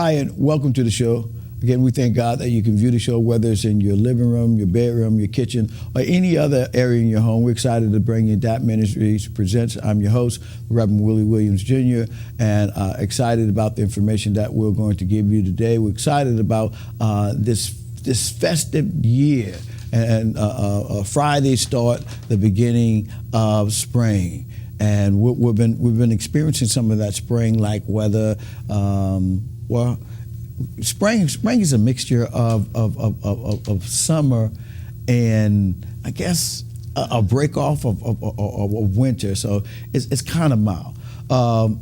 Hi, and welcome to the show. Again, we thank God that you can view the show, whether it's in your living room, your bedroom, your kitchen, or any other area in your home. We're excited to bring you D.A.P Ministries Presents. I'm your host, Reverend Willie Williams Jr., and excited about the information that we're going to give you today. We're excited about this festive year, and Friday start the beginning of spring. And we've been experiencing some of that spring-like weather. Spring is a mixture of summer and I guess a break off of winter. So it's kind of mild.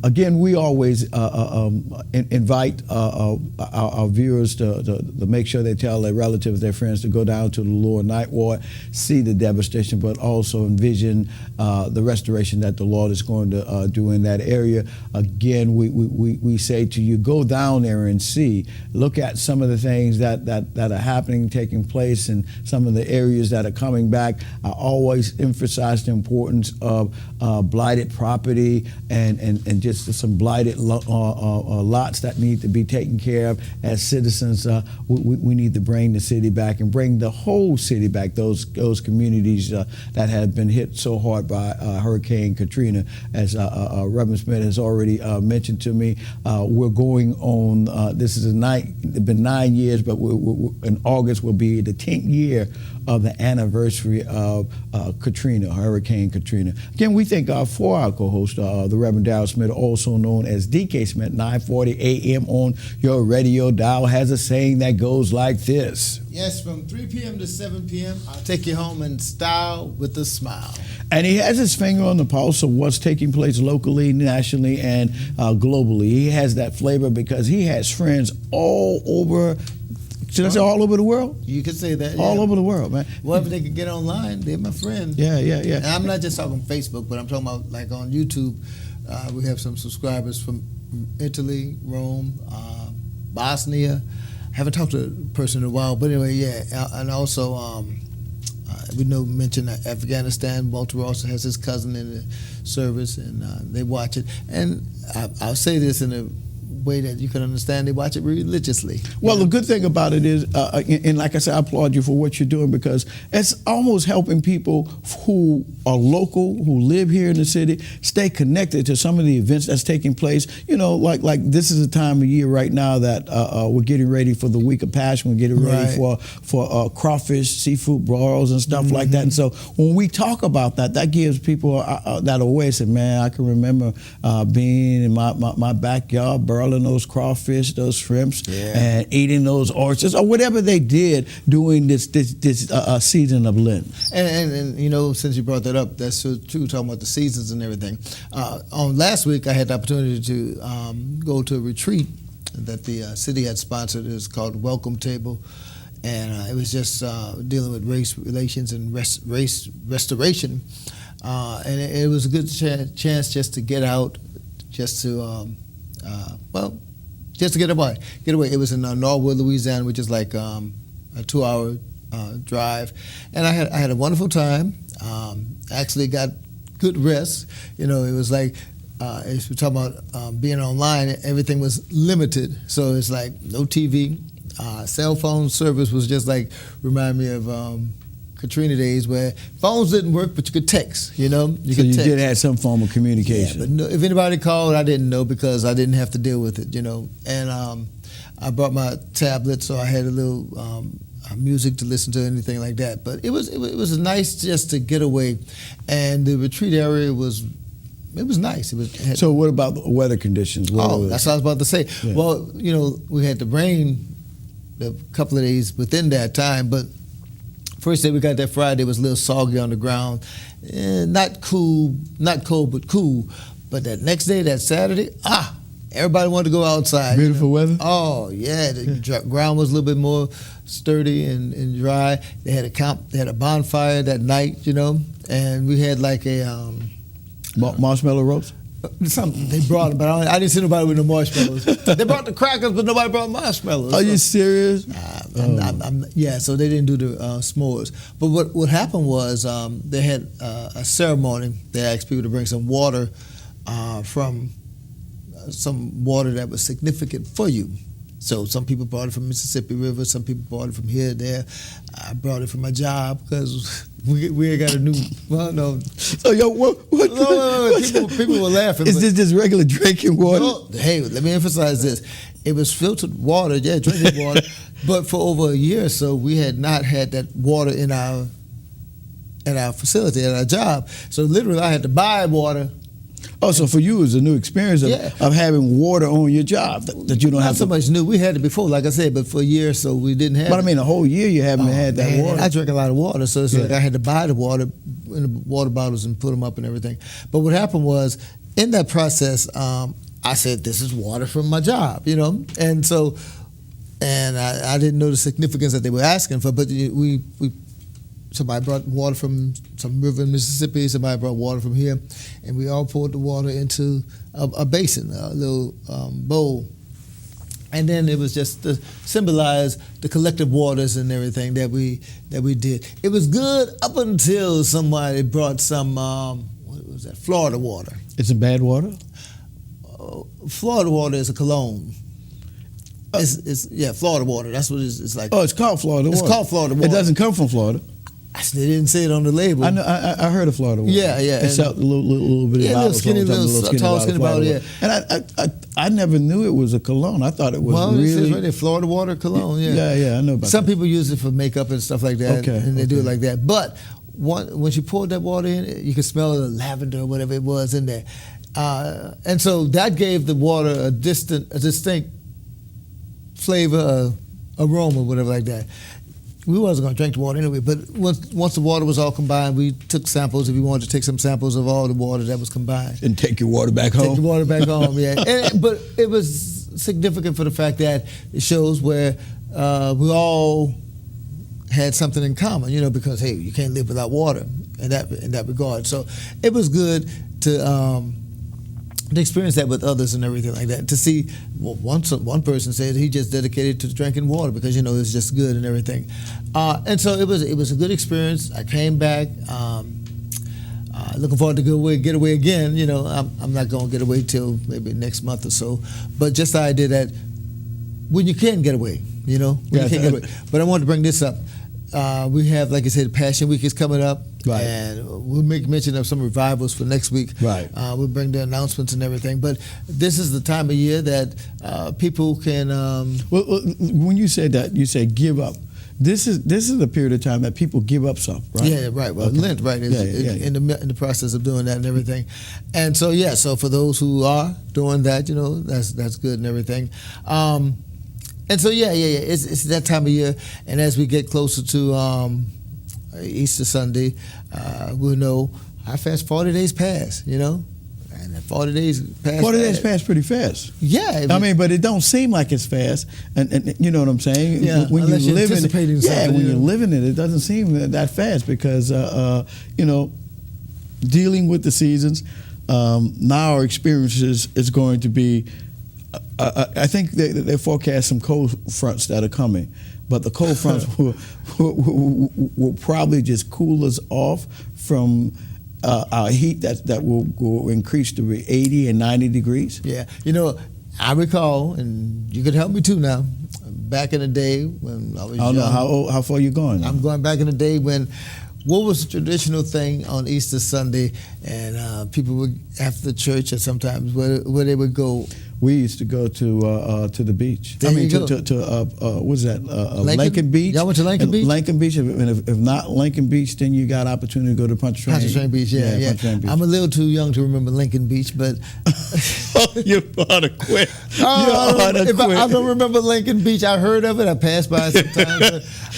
Again, we always invite our viewers to make sure they tell their relatives, their friends to go down to the lower Ninth Ward, see the devastation, but also envision the restoration that the Lord is going to do in that area. Again, we say to you, go down there and see. Look at some of the things that are happening, taking place, and some of the areas that are coming back. I always emphasize the importance of blighted property and just some blighted lots that need to be taken care of. As citizens, we need to bring the city back and bring the whole city back, those communities that have been hit so hard by Hurricane Katrina. As Reverend Smith has already mentioned to me, we're going on, this is it's been 9 years, but in August will be the 10th year of the anniversary of Hurricane Katrina. Again, we thank God for our co-host, the Reverend Darrell Smith, also known as D.K. Smith. 9:40 a.m. on your radio dial has a saying that goes like this. Yes, from 3 p.m. to 7 p.m., I'll take you home in style with a smile. And he has his finger on the pulse of what's taking place locally, nationally, and globally. He has that flavor because he has friends all over. Should I say all over the world? You could say that. All over the world, man. Well, if they could get online, they're my friend. Yeah. And I'm not just talking Facebook, but I'm talking about like on YouTube. We have some subscribers from Italy, Rome, Bosnia. I haven't talked to a person in a while, but anyway, yeah. And also, we mentioned Afghanistan. Walter also has his cousin in the service, and they watch it. And I'll say this in a way that you can understand, they watch it religiously. Well, the good thing about it is, and like I said, I applaud you for what you're doing, because it's almost helping people who are local, who live here in the city, stay connected to some of the events that's taking place. You know, like this is a time of year right now that we're getting ready for the week of Passion. We're getting ready for crawfish, seafood broils, and stuff like that. And so when we talk about that, that gives people that away. Say, man, I can remember being in my backyard, burling those crawfish, those shrimps, and eating those oysters, or whatever they did during this season of Lent. And you know, since you brought that up, that's so true, talking about the seasons and everything. On last week, I had the opportunity to go to a retreat that the city had sponsored. It was called Welcome Table, and it was just dealing with race relations and race restoration. And it was a good chance just to get out, just to just to get away. It was in Norwood, Louisiana, which is like a 2-hour drive, and I had a wonderful time. Actually got good rest. You know, it was like if we're talking about being online, everything was limited. So it's like no TV, cell phone service was just like remind me of Katrina days, where phones didn't work, but you could text. You know, you did have some form of communication. Yeah, but no, if anybody called, I didn't know, because I didn't have to deal with it. You know, and I brought my tablet, so I had a little music to listen to, anything like that. But it was nice just to get away, and the retreat area was nice. So what about the weather conditions? That's what I was about to say. Yeah. Well, you know, we had the rain a couple of days within that time, but first day we got that Friday was a little soggy on the ground, not cold, but cool. But that next day, that Saturday, everybody wanted to go outside. Beautiful weather. Oh yeah, the ground was a little bit more sturdy and dry. They had a bonfire that night, you know, and we had like a marshmallow roast. Something they brought it, but I didn't see nobody with no marshmallows. They brought the crackers, but nobody brought marshmallows. Are you serious? Yeah, so they didn't do the s'mores. But what happened was they had a ceremony. They asked people to bring some water from some water that was significant for you. So some people brought it from Mississippi River, some people brought it from here, there. I brought it from my job because we got a new. Well, no. So yo, what? People were laughing. Is this just regular drinking water? No, hey, let me emphasize this. It was filtered water, yeah, drinking water. But for over a year or so, we had not had that water in our facility, at our job. So literally, I had to buy water. Oh, so for you, it was a new experience of having water on your job that you don't Not have so to. much new. We had it before, like I said, but for a year or so, we didn't have But it. I mean, a whole year you haven't had that Man, water. I drink a lot of water, so it's like I had to buy the water in the water bottles and put them up and everything. But what happened was, in that process, I said, this is water from my job, you know? And so, I didn't know the significance that they were asking for, but somebody brought water from some river in Mississippi, somebody brought water from here, and we all poured the water into a basin, a little bowl. And then it was just to symbolize the collective waters and everything that we did. It was good up until somebody brought some, what was that, Florida water. It's a bad water? Florida water is a cologne. It's Florida water. That's what it's like. Oh, it's called Florida water. It's called Florida water. It doesn't come from Florida. They didn't say it on the label. I know. I heard of Florida water. Yeah. It's a little bit of little skinny, tall, skinny bottle. Yeah. And I never knew it was a cologne. I thought it was It really. says right there, Florida water cologne. Yeah. I know about Some that. people use it for makeup and stuff like that. Okay. And they do it like that. But when she poured that water in, you could smell the lavender or whatever it was in there. And so that gave the water a distinct flavor, aroma, whatever like that. We wasn't going to drink the water anyway, but once the water was all combined, we took samples. If we wanted to take some samples of all the water that was combined. And take your water back home? Take the water back home, yeah. But it was significant for the fact that it shows where we all had something in common, you know, because, hey, you can't live without water in that regard. So it was good to experience that with others and everything like that. To see, one person said he just dedicated to drinking water because, you know, it's just good and everything. And so it was a good experience. I came back, looking forward to get away again. You know, I'm not going to get away till maybe next month or so. But just the idea that when you can get away, you know, when you can get away. But I wanted to bring this up. We have, like I said, Passion Week is coming up, right. And we'll make mention of some revivals for next week. Right. We'll bring the announcements and everything. But this is the time of year that people can. Well, when you said that, you said give up. This is a period of time that people give up stuff, right? Yeah, right. Well, okay. Lent, right? In the process of doing that and everything, and so so for those who are doing that, you know, that's good and everything. And so it's that time of year, and as we get closer to Easter Sunday, we'll know how fast 40 days pass, you know, and 40 days pass. 40 days pass pretty fast. Yeah, I mean, but it don't seem like it's fast, and you know what I'm saying. Yeah, when unless you're anticipating something. when you're living it doesn't seem that fast because you know, dealing with the seasons. Now our experiences is going to be. I think they forecast some cold fronts that are coming, but the cold fronts will probably just cool us off from our heat that will increase to 80 and 90 degrees. Yeah, you know, I recall, and you could help me too now. Back in the day when I was young. How far you going? I'm going back in the day when. What was the traditional thing on Easter Sunday, and people would after church or sometimes where they would go? We used to go to the beach. There you go. What's that? Lincoln Beach. Y'all went to Lincoln Beach? Lincoln Beach. And if not Lincoln Beach, then you got opportunity to go to Pontchartrain Beach. Yeah. Pontchartrain Beach. I'm a little too young to remember Lincoln Beach, but you ought to quit. I don't remember Lincoln Beach. I heard of it. I passed by sometimes.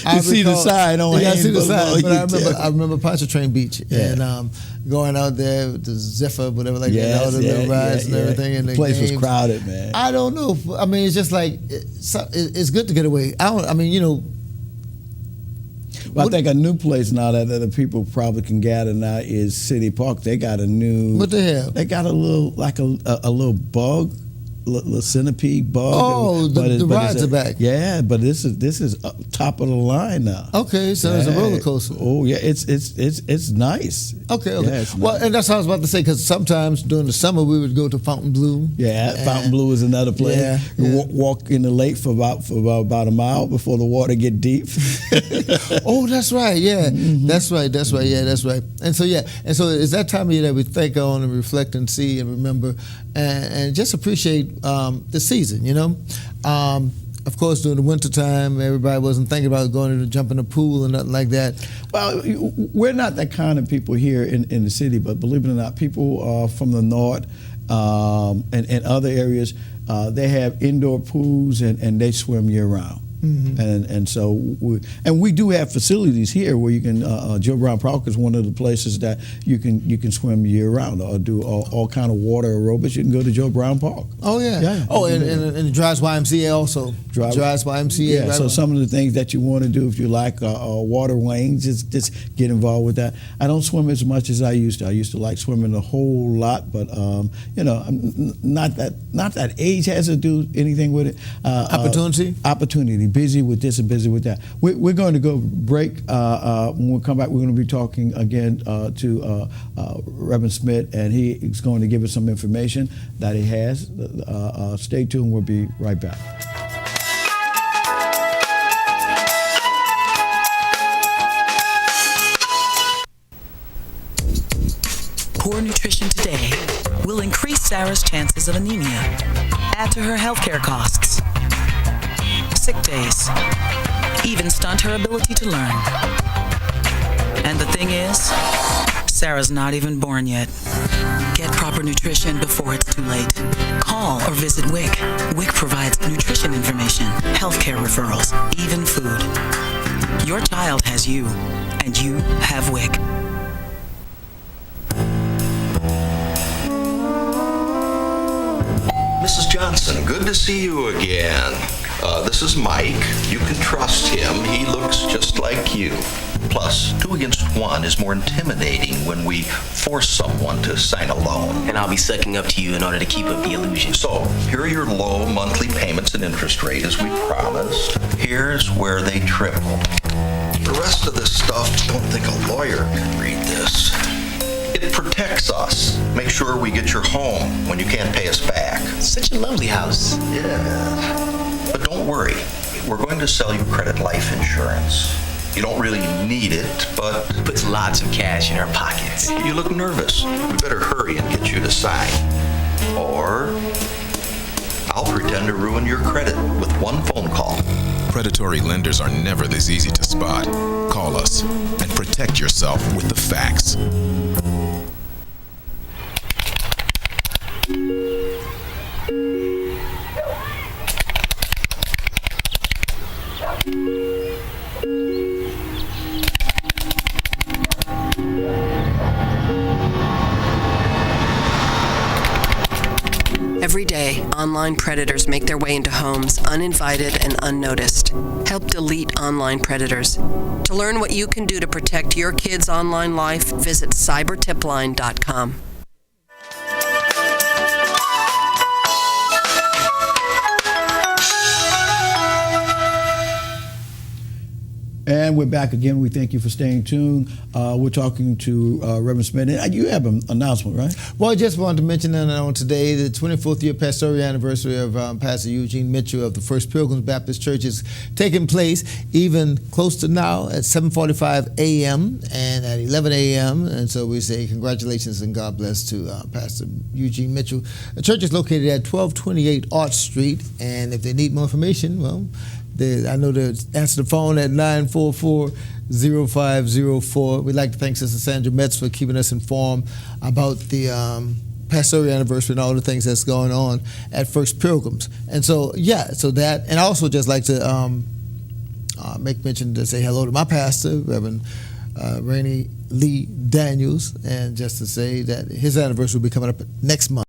You see the sign on. Yeah, I see the sign. But I remember Pontchartrain Beach and going out there with the Zephyr, whatever, like that, all the little rides and everything. And the place was crowded, man. I don't know. I mean, it's just like it's good to get away. I mean, you know. Well, I think a new place now that the people probably can gather now is City Park. They got a new. What the hell? They got a little like a little bug little centipede bug. Oh, the rides are back. Yeah, but this is top of the line now. Okay, so it's a roller coaster. Oh yeah, it's nice. Okay. Yeah, it's well, nice. and that's what I was about to say, because sometimes during the summer we would go to Fontainebleau. Yeah, Fontainebleau is another place. Yeah, You walk in the lake for about a mile before the water get deep. Oh, that's right. Yeah, that's right. Yeah, that's right. And so it's that time of year that we think on and reflect and see and remember and just appreciate the season. Of course, during the wintertime, everybody wasn't thinking about going to jump in the pool or nothing like that. Well, we're not that kind of people here in the city, but believe it or not, people from the north and other areas, they have indoor pools and they swim year round. And so we do have facilities here where you can Joe Brown Park is one of the places that you can swim year round or do all kind of water aerobics. You can go to Joe Brown Park. Oh yeah. Oh, and the Dries YMCA also. Dries YMCA. Yeah. Right So on. some of the things that you want to do if you like water wings, just get involved with that. I don't swim as much as I used to. I used to like swimming a whole lot, but not that age has to do anything with it. Opportunity. Busy with this and busy with that. We're going to go break. When we come back, we're going to be talking again to Reverend Smith, and he is going to give us some information that he has. Stay tuned. We'll be right back. Poor nutrition today will increase Sarah's chances of anemia, add to her healthcare costs, sick days, even stunt her ability to learn. And the thing is, Sarah's not even born yet. Get proper nutrition before it's too late. Call or visit WIC. WIC provides nutrition information, healthcare referrals, even food. Your child has you, and you have WIC. Mrs. Johnson, good to see you again. This is Mike. You can trust him. He looks just like you. Plus, 2 against 1 is more intimidating when we force someone to sign a loan. And I'll be sucking up to you in order to keep up the illusion. So, here are your low monthly payments and interest rate as we promised. Here's where they triple. The rest of this stuff, don't think a lawyer can read this. It protects us. Make sure we get your home when you can't pay us back. Such a lovely house. Yeah. But don't worry. We're going to sell you credit life insurance. You don't really need it, but Puts lots of cash in our pockets. you look nervous. We better hurry and get you to sign. Or I'll pretend to ruin your credit with one phone call. Predatory lenders are never this easy to spot. Call us and protect yourself with the facts. Every day, online predators make their way into homes uninvited and unnoticed. Help delete online predators. To learn what you can do to protect your kids' online life, visit cybertipline.com. And we're back again. We thank you for staying tuned. We're talking to Reverend Smith. And you have an announcement, right? Well, I just wanted to mention that on today, the 24th year pastoral anniversary of Pastor Eugene Mitchell of the First Pilgrims Baptist Church is taking place even close to now at 7:45 a.m. and at 11 a.m. And so we say congratulations and God bless to Pastor Eugene Mitchell. The church is located at 1228 Arch Street. And if they need more information, well, I know they answer the phone at 944-0504. We'd like to thank Sister Sandra Metz for keeping us informed about the pastoral anniversary and all the things that's going on at First Pilgrims. And so, so that, and I also just like to make mention to say hello to my pastor, Reverend Rainey Lee Daniels, and just to say that his anniversary will be coming up next month.